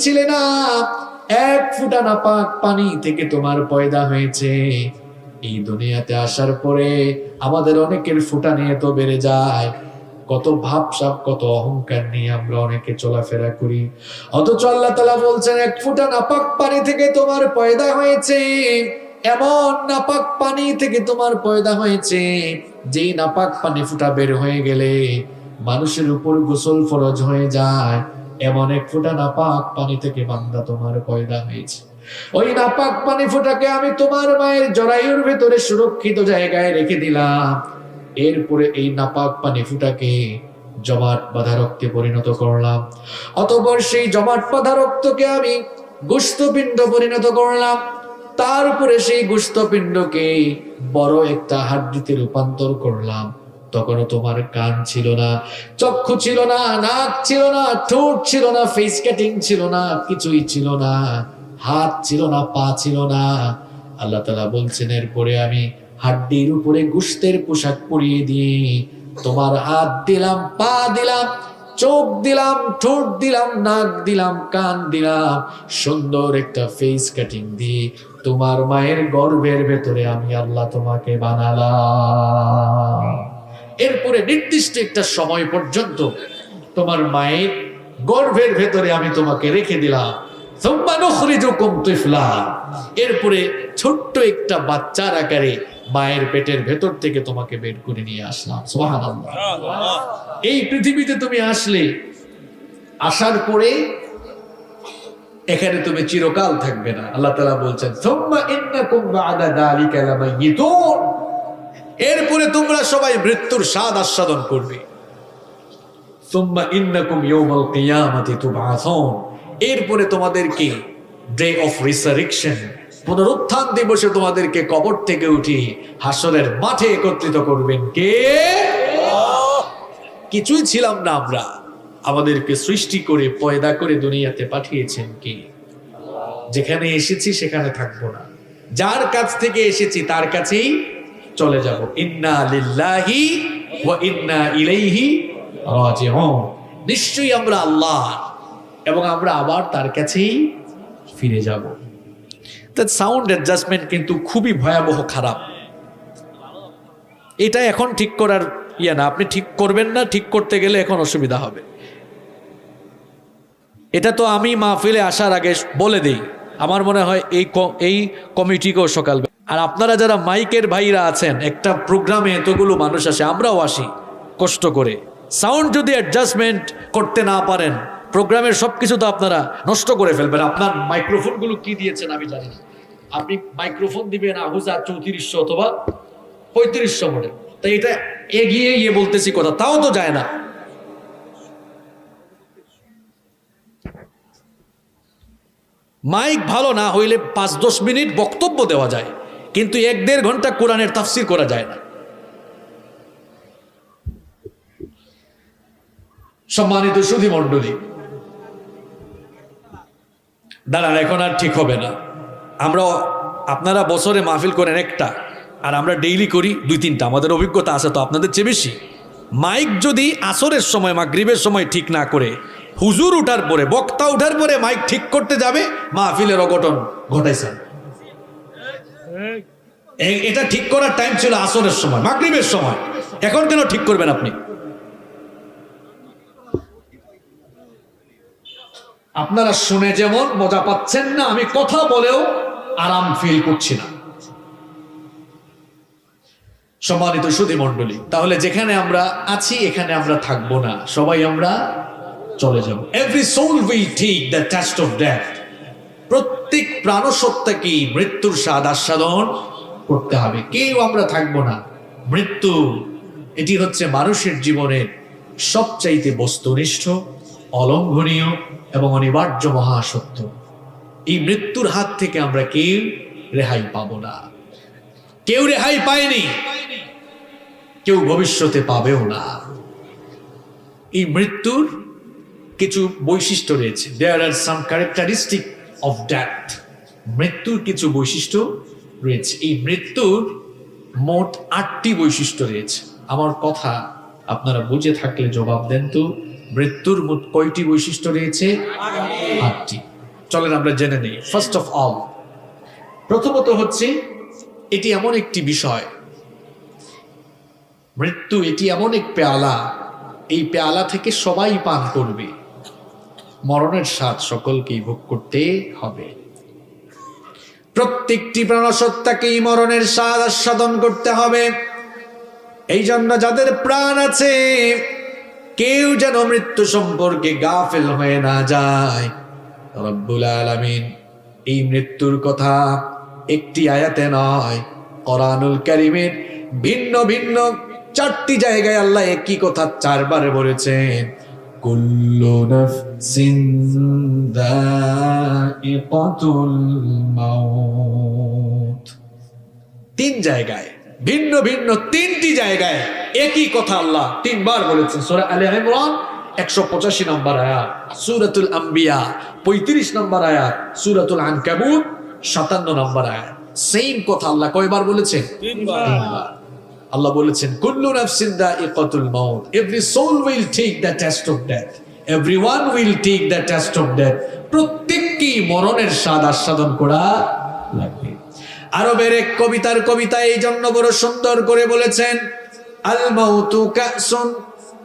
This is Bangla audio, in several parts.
ছিলে না, এক ফোঁটা নাপাক পানি থেকে তোমার পয়দা হয়েছে। এই দুনিয়াতে আসার পরে আমাদের অনেকের ফোঁটা নিয়ে তো বেড়ে যায়, কত ভাবসাব কত অহংকার নিয়ে আমরা অনেকে চলাফেরা করি। অথচ আল্লাহ তাআলা বলছেন এক ফোঁটা নাপাক পানি থেকে তোমার পয়দা হয়েছে, এমন নাপাক পানি থেকে তোমার পয়দা হয়েছে যেই নাপাক পানি ফোঁটা বের হয়ে গেলে মানুষের উপর গোসল ফরজ হয়ে যায়, এমন এক ফোঁটা নাপাক পানি থেকে বান্দা তোমার পয়দা হয়েছে। ওই নাপাক পানি ফোঁটাকে আমি তোমার মায়ের জরায়ুর ভেতরে সুরক্ষিত জায়গায় রেখে দিলাম। এরপরে এই নাপাক পানি ফোঁটাকে জমাট বাঁধা রক্তে পরিণত করলাম। অতঃপর সেই জমাট বাঁধা রক্তকে আমি গোশতপিণ্ড পরিণত করলাম। তারপরে সেই গোশতপিণ্ডকে বড় একটা হাড্ডিতে রূপান্তর করলাম। তখনও তোমার কান ছিল না, চক্ষু ছিল না, নাক ছিল না, ঠোঁট ছিল না, ফেস কাটিং ছিল না, কিছুই ছিল না, হাত ছিল না, পা ছিল না। আল্লাহ তাআলা বলছেন এরপরে আমি হাড্ডির উপরে গোশতের পোশাক পরিয়ে দিয়ে তোমার হাত দিলাম, পা দিলাম, চোখ দিলাম, ঠোঁট দিলাম, নাক দিলাম, কান দিলাম, সুন্দর একটা ফেস কাটিং দিয়ে তোমার মায়ের গর্ভের ভেতরে আমি আল্লাহ তোমাকে বানালাম। এরপরে নির্দিষ্ট একটা সময় পর্যন্ত তোমার মায়ের গর্ভের ভেতরে আমি তোমাকে রেখে দিলাম। এরপরে ছোট্ট একটা বাচ্চার আকারে মায়ের পেটের ভেতর থেকে তোমাকে বের করে নিয়ে আসলাম। সুবহানাল্লাহ। এই পৃথিবীতে তুমি আসলে, আসার পরে এখানে তুমি চিরকাল থাকবে না। আল্লাহ তাআলা বলছেন সুম্মা ইন্নাকুম বা'দা যালিকা লামাইয়িতুন, এরপরে তোমরা সবাই মৃত্যুর স্বাদ আস্বাদন করবে। সুম্মা ইন্নাকুম ইয়াওমাল কিয়ামাতি তুবআসুন, এরপরে তোমাদেরকে ডে অফ রিসারেকশন, পুনরুত্থান দিবসে তোমাদেরকে কবর থেকে উঠিয়ে হাসরের মাঠে একত্রিত করবেন কে? কিছুই ছিলাম না আমরা, আমাদেরকে সৃষ্টি করে পয়দা করে দুনিয়াতে পাঠিয়েছেন কে? যেখানে এসেছি সেখানে থাকবো না, যার কাছ থেকে এসেছি তার কাছেই চলে যাব। ইন্না লিল্লাহি ওয়া ইন্না ইলাইহি রাজিউন, নিশ্চয়ই আমরা আল্লাহ এবং আমরা আবার তার কাছেই ফিরে যাব। তার সাউন্ড অ্যাডজাস্টমেন্ট কিন্তু খুবই ভয়াবহ খারাপ। এটা এখন ঠিক করার ইয়ে না, আপনি ঠিক করবেন না, ঠিক করতে গেলে এখন অসুবিধা হবে। এটা তো আমি মাহফিলে আসার আগে বলে দেই, আমার মনে হয় এই কমিটিকেও সকাল। আর আপনারা যারা মাইকের ভাইরা আছেন, একটা প্রোগ্রামে এতগুলো মানুষ আসে, আমরাও আসি কষ্ট করে, সাউন্ড যদি অ্যাডজাস্টমেন্ট করতে না পারেন প্রোগ্রামের সবকিছু তো আপনারা নষ্ট করে ফেলবেন। আপনার মাইক্রোফোনগুলো কি দিয়েছেন আমি জানি না, আপনি মাইক্রোফোন দিবেন আহুজা 3400 অথবা 3500 মডেল, তাই এটা এগিয়ে গিয়ে বলতেছি কথা, তাও তো যায় না। মাইক ভালো না হইলে 5-10 মিনিট বক্তব্য দেওয়া যায়, কিন্তু 1-1.5 ঘন্টা কোরআনের তাফসীর করা যায় না। সম্মানিত সুধী মণ্ডলী, দাঁড়ান, এখন আর ঠিক হবে না। আপনারা বছরে মাহফিল করেন একটা, আর আমরা ডেইলি করি 2-3টা, আমাদের অভিজ্ঞতা আছে তো আপনাদের চেয়ে বেশি। মাইক যদি আসরের সময় মাগরিবের সময় ঠিক না করে, হুজুর উঠার পরে, বক্তা উঠার পরে মাইক ঠিক করতে যাবে, মাহফিলের অঘটন ঘটাইছেন। এটা ঠিক করার টাইম ছিল আসরের সময়, মাগরিবের সময়, এখন কেন ঠিক করবেন আপনি? আপনারা শুনে যেমন মজা পাচ্ছেন না, আমি কথা বলেও আরাম ফিল করছি না। সম্মানিত সুধী মণ্ডলী, তাহলে যেখানে আমরা আছি এখানে আমরা থাকবো না, সবাই আমরা চলে যাব। Every soul will take the test of death, প্রত্যেক প্রাণসত্তাকে মৃত্যুর স্বাদ আস্বাদন করতে হবে, কেউ আমরা থাকবো না। মৃত্যু এটি হচ্ছে মানুষের জীবনের সবচাইতে বস্তুনিষ্ঠ, অলঙ্ঘনীয় এবং অনিবার্য মহাসত্য। এই মৃত্যুর হাত থেকে আমরা কেউ রেহাই পাবো না, কেউ রেহাই পায়নি, কেউ ভবিষ্যতে পাবেও না। এই মৃত্যুর কিছু বৈশিষ্ট্য রয়েছে, দেয়ার আর সাম ক্যারেক্টারিস্টিক অফ ডেথ, মৃত্যুর কিছু বৈশিষ্ট্য রয়েছে। এই মৃত্যুর মোট 8টি বৈশিষ্ট্য রয়েছে। আমার কথা আপনারা বুঝে থাকলে জবাব দেন তো, মৃত্যুর মোট কয়টি বৈশিষ্ট্য রয়েছে? 8টি। চলেন আমরা জেনে নিই। ফার্স্ট অফ অল, প্রথমত হচ্ছে এটি এমন একটি বিষয়, মৃত্যু এটি এমন এক পেয়ালা, এই পেয়ালা থেকে সবাই পান করবে, মরণের স্বাদ সকলকেই ভোগ করতে হবে। প্রত্যেকটি প্রাণসত্তাকেই মরণের স্বাদ আস্বাদন করতে হবে। এই জন্য যাদের প্রাণ আছে কেউ যেন মৃত্যু সম্পর্কে গাফেল হয়ে না যায়। রব্বুল আলামিন এই মৃত্যুর কথা একটি আয়াতে নয়, কোরআনুল কারীমের ভিন্ন ভিন্ন 4টি জায়গায় আল্লাহ একই কথা 4 বার বলেছেন। কুল্লু নাফসিন যায়িকাতুল মাউত। 3 জায়গায়, ভিন্ন ভিন্ন 3টি জায়গায় একই কথা আল্লাহ 3 বার বলেছেন। সূরা আলে ইমরান 185 নম্বর আয়াত, সূরাতুল আম্বিয়া 35 নম্বর আয়াত, সূরাতুল আনকাবুত 57 নম্বর আয়াত। সেম কথা আল্লাহ কয়বার বলেছেন? 3 বার। আল্লাহ বলেছেন কুল্লু নাফসিন যায়িকাতুল মাউত, every soul will take the test of death, everyone will take the test of death. প্রত্যেককেই মরণের স্বাদ আস্বাদন করা লাগবে। আরবের এক কবিতার কবিতা এই জন্য বড় সুন্দর করে বলেছেন, আল মাউতু কাসুন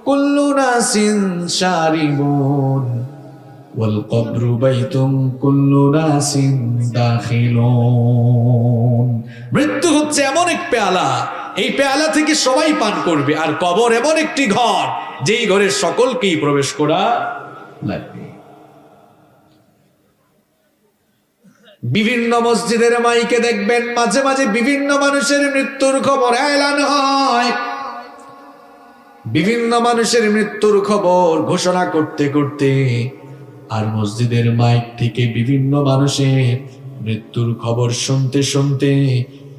কুল্লু নাসিন শারিবুন ওয়াল কবরু বাইতুন কুল্লু নাসিন দাখিলুন। মৃত্যু হচ্ছে এমন এক পেয়ালা, এই পেয়ালা থেকে সবাই পান করবে, আর কবর এমন একটি ঘর যেই ঘরের সকলকেই প্রবেশ করা লাগবে। বিভিন্ন মসজিদের মাইকে দেখবেন মাঝে মাঝে বিভিন্ন মানুষের মৃত্যুর খবর এলান হয়। বিভিন্ন মানুষের মৃত্যুর খবর ঘোষণা করতে করতে আর মসজিদের মাইক থেকে বিভিন্ন মানুষের মৃত্যুর খবর শুনতে শুনতে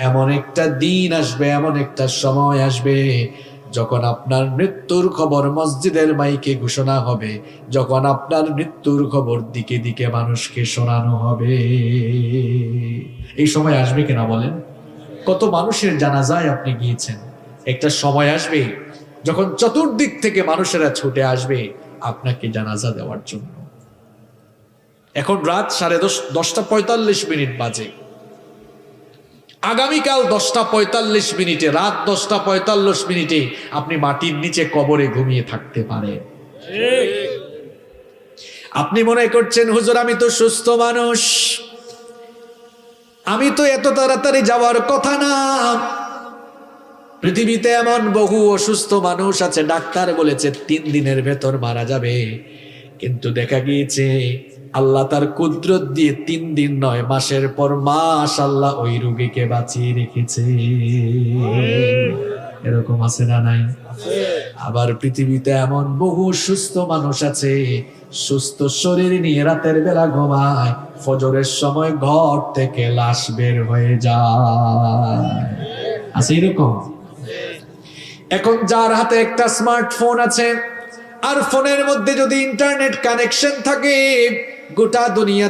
এমন একটা দিন আসবে, এমন একটা সময় আসবে যখন আপনার মৃত্যুর খবর মসজিদের মাইকে ঘোষণা হবে, যখন আপনার মৃত্যুর খবর দিকে দিকে মানুষকে শোনানো হবে। এই সময় আসবে কিনা বলেন? কত মানুষের জানাজায় আপনি গিয়েছেন। একটা সময় আসবে যখন চতুর্দিক থেকে মানুষেরা ছুটে আসবে আপনাকে জানাজা দেওয়ার জন্য। এখন রাত 10:45 বাজে। আগামীকাল 10:45 রাত 10:45 আপনি মাটির নিচে কবরে ঘুমিয়ে থাকতে পারেন। আপনি মনে করছেন হুজুর আমি তো সুস্থ মানুষ, আমি তো এত তাড়াতাড়ি যাওয়ার কথা না। পৃথিবীতে এমন বহু অসুস্থ মানুষ আছে, ডাক্তার বলেছে 3 দিনের ভেতর মারা যাবে, কিন্তু দেখা গিয়েছে আল্লাহ তার কুদরত দিয়ে 3 দিন নয় মাসের পর মাস আল্লাহ ওই রোগীকে বাঁচিয়ে রেখেছে। এরকম আছে না নাই? আবার পৃথিবীতে এমন বহু সুস্থ মানুষ আছে, সুস্থ শরীর নিয়ে রাতের বেলা ঘুমায়, ফজরের সময় ঘর থেকে লাশ বের হয়ে যায়। আছে এরকম? এখন যার হাতে একটা স্মার্টফোন আছে আর ফোনের মধ্যে যদি ইন্টারনেট কানেকশন থাকে, গোটা দুনিয়া